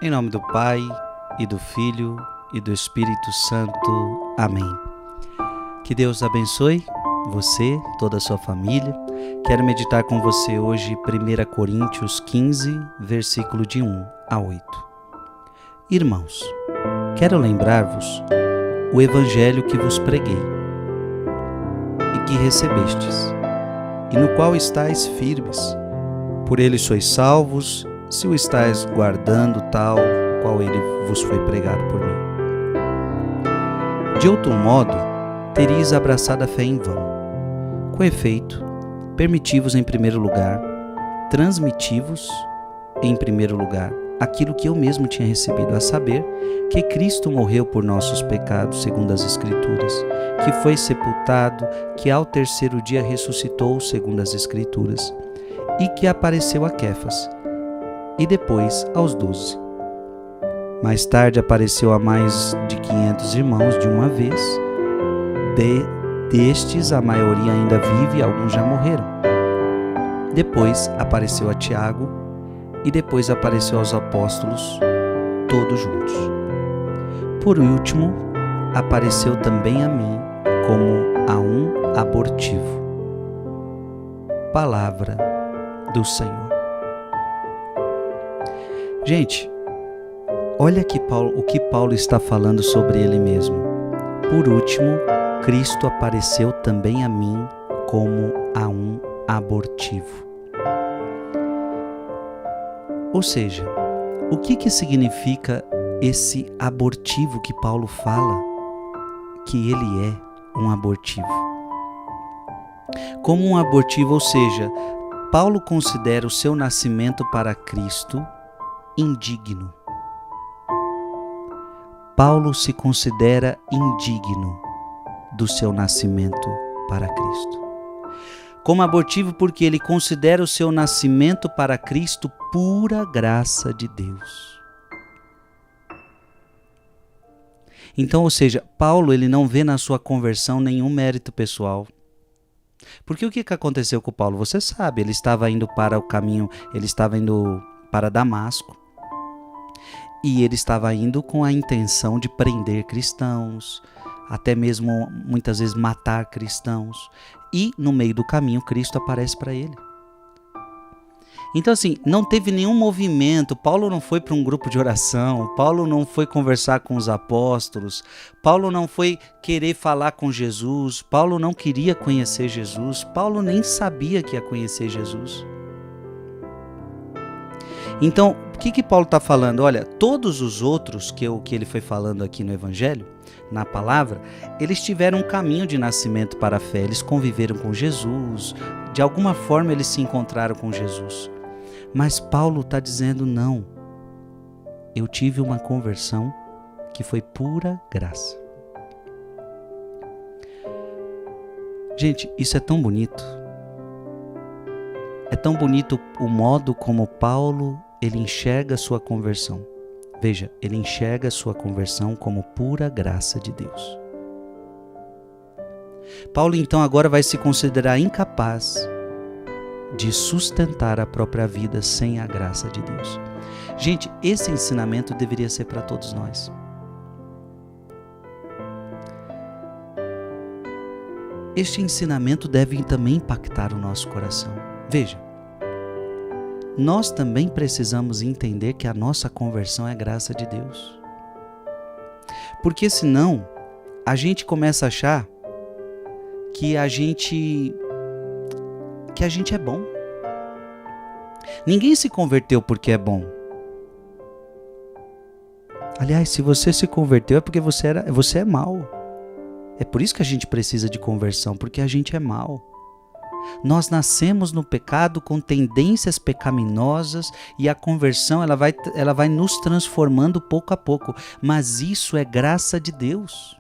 Em nome do Pai, e do Filho, e do Espírito Santo. Amém. Que Deus abençoe você, toda a sua família. Quero meditar com você hoje 1 Coríntios 15, versículo de 1 a 8. Irmãos, quero lembrar-vos o evangelho que vos preguei e que recebestes, e no qual estáis firmes. Por ele sois salvos, se o estáis guardando tal qual ele vos foi pregado por mim. De outro modo, teríeis abraçado a fé em vão. Com efeito, permiti-vos em primeiro lugar, transmiti-vos em primeiro lugar aquilo que eu mesmo tinha recebido, a saber, que Cristo morreu por nossos pecados, segundo as Escrituras, que foi sepultado, que ao terceiro dia ressuscitou, segundo as Escrituras, e que apareceu a Quefas, e depois aos 12. Mais tarde apareceu a mais de 500 irmãos de uma vez. Destes, a maioria ainda vive e alguns já morreram. Depois apareceu a Tiago, e depois apareceu aos apóstolos, todos juntos. Por último, apareceu também a mim, como a um abortivo. Palavra do Senhor. Gente, olha aqui o que Paulo está falando sobre ele mesmo. Por último, Cristo apareceu também a mim como a um abortivo. Ou seja, o que significa esse abortivo que Paulo fala que ele é um abortivo? Como um abortivo, ou seja, Paulo considera o seu nascimento para Cristo indigno. Paulo se considera indigno do seu nascimento para Cristo. Como abortivo porque ele considera o seu nascimento para Cristo pura graça de Deus. Então, ou seja, Paulo ele não vê na sua conversão nenhum mérito pessoal. Porque o que aconteceu com Paulo? Você sabe, ele estava indo para o caminho, ele estava indo para Damasco. E ele estava indo com a intenção de prender cristãos, até mesmo muitas vezes matar cristãos. E no meio do caminho Cristo aparece para ele. Então assim, não teve nenhum movimento, Paulo não foi para um grupo de oração, Paulo não foi conversar com os apóstolos, Paulo não foi querer falar com Jesus, Paulo não queria conhecer Jesus, Paulo nem sabia que ia conhecer Jesus. Então, o que Paulo está falando? Olha, todos os outros que ele foi falando aqui no Evangelho, na palavra, eles tiveram um caminho de nascimento para a fé, eles conviveram com Jesus, de alguma forma eles se encontraram com Jesus. Mas Paulo está dizendo, não, eu tive uma conversão que foi pura graça. Gente, isso é tão bonito. É tão bonito o modo como Paulo ele enxerga a sua conversão. Veja, ele enxerga a sua conversão como pura graça de Deus. Paulo então agora vai se considerar incapaz de sustentar a própria vida sem a graça de Deus. Gente, esse ensinamento deveria ser para todos nós. Este ensinamento deve também impactar o nosso coração. Veja, nós também precisamos entender que a nossa conversão é graça de Deus. Porque senão, a gente começa a achar que a gente é bom. Ninguém se converteu porque é bom. Aliás, se você se converteu é porque você é mau. É por isso que a gente precisa de conversão, porque a gente é mau. Nós nascemos no pecado com tendências pecaminosas e a conversão ela vai nos transformando pouco a pouco. Mas isso é graça de Deus.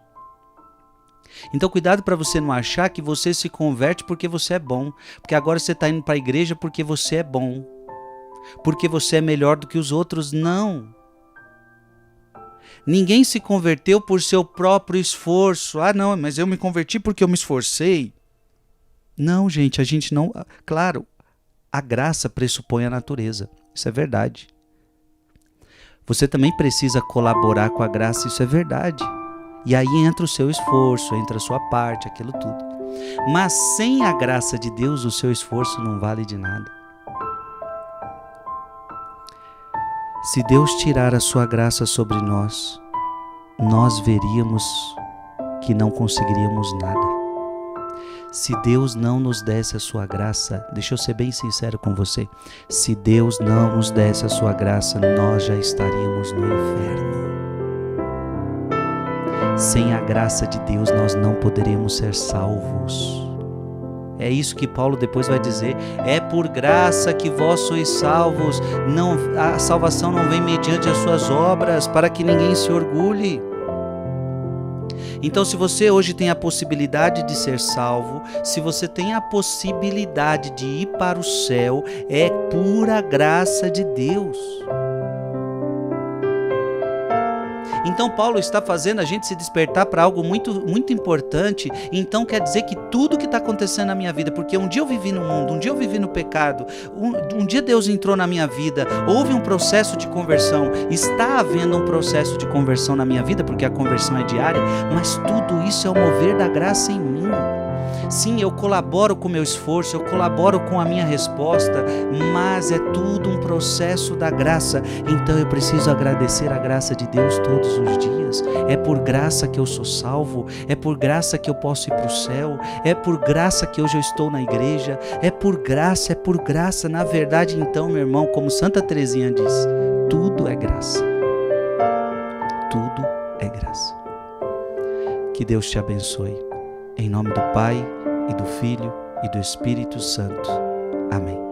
Então cuidado para você não achar que você se converte porque você é bom. Porque agora você está indo para a igreja porque você é bom. Porque você é melhor do que os outros. Não. Ninguém se converteu por seu próprio esforço. Ah, não, mas eu me converti porque eu me esforcei. Não, gente, a gente não... Claro, a graça pressupõe a natureza. Isso é verdade. Você também precisa colaborar com a graça, isso é verdade. E aí entra o seu esforço, entra a sua parte, aquilo tudo. Mas sem a graça de Deus, o seu esforço não vale de nada. Se Deus tirar a sua graça sobre nós, nós veríamos que não conseguiríamos nada. Se Deus não nos desse a sua graça, deixa eu ser bem sincero com você, se Deus não nos desse a sua graça, nós já estaríamos no inferno. Sem a graça de Deus, nós não poderíamos ser salvos. É isso que Paulo depois vai dizer, é por graça que vós sois salvos, não, a salvação não vem mediante as suas obras, para que ninguém se orgulhe. Então, se você hoje tem a possibilidade de ser salvo, se você tem a possibilidade de ir para o céu, é pura graça de Deus. Então Paulo está fazendo a gente se despertar para algo muito, muito importante. Então quer dizer que tudo que está acontecendo na minha vida, porque um dia eu vivi no mundo, um dia eu vivi no pecado, um dia Deus entrou na minha vida, houve um processo de conversão, está havendo um processo de conversão na minha vida, porque a conversão é diária, mas tudo isso é o mover da graça em mim. Sim, eu colaboro com o meu esforço, eu colaboro com a minha resposta, mas é tudo um processo da graça. Então eu preciso agradecer a graça de Deus todos os dias. É por graça que eu sou salvo, é por graça que eu posso ir para o céu, é por graça que hoje eu estou na igreja, é por graça, é por graça. Na verdade, então, meu irmão, como Santa Teresinha diz, tudo é graça. Tudo é graça. Que Deus te abençoe. Em nome do Pai, e do Filho, e do Espírito Santo. Amém.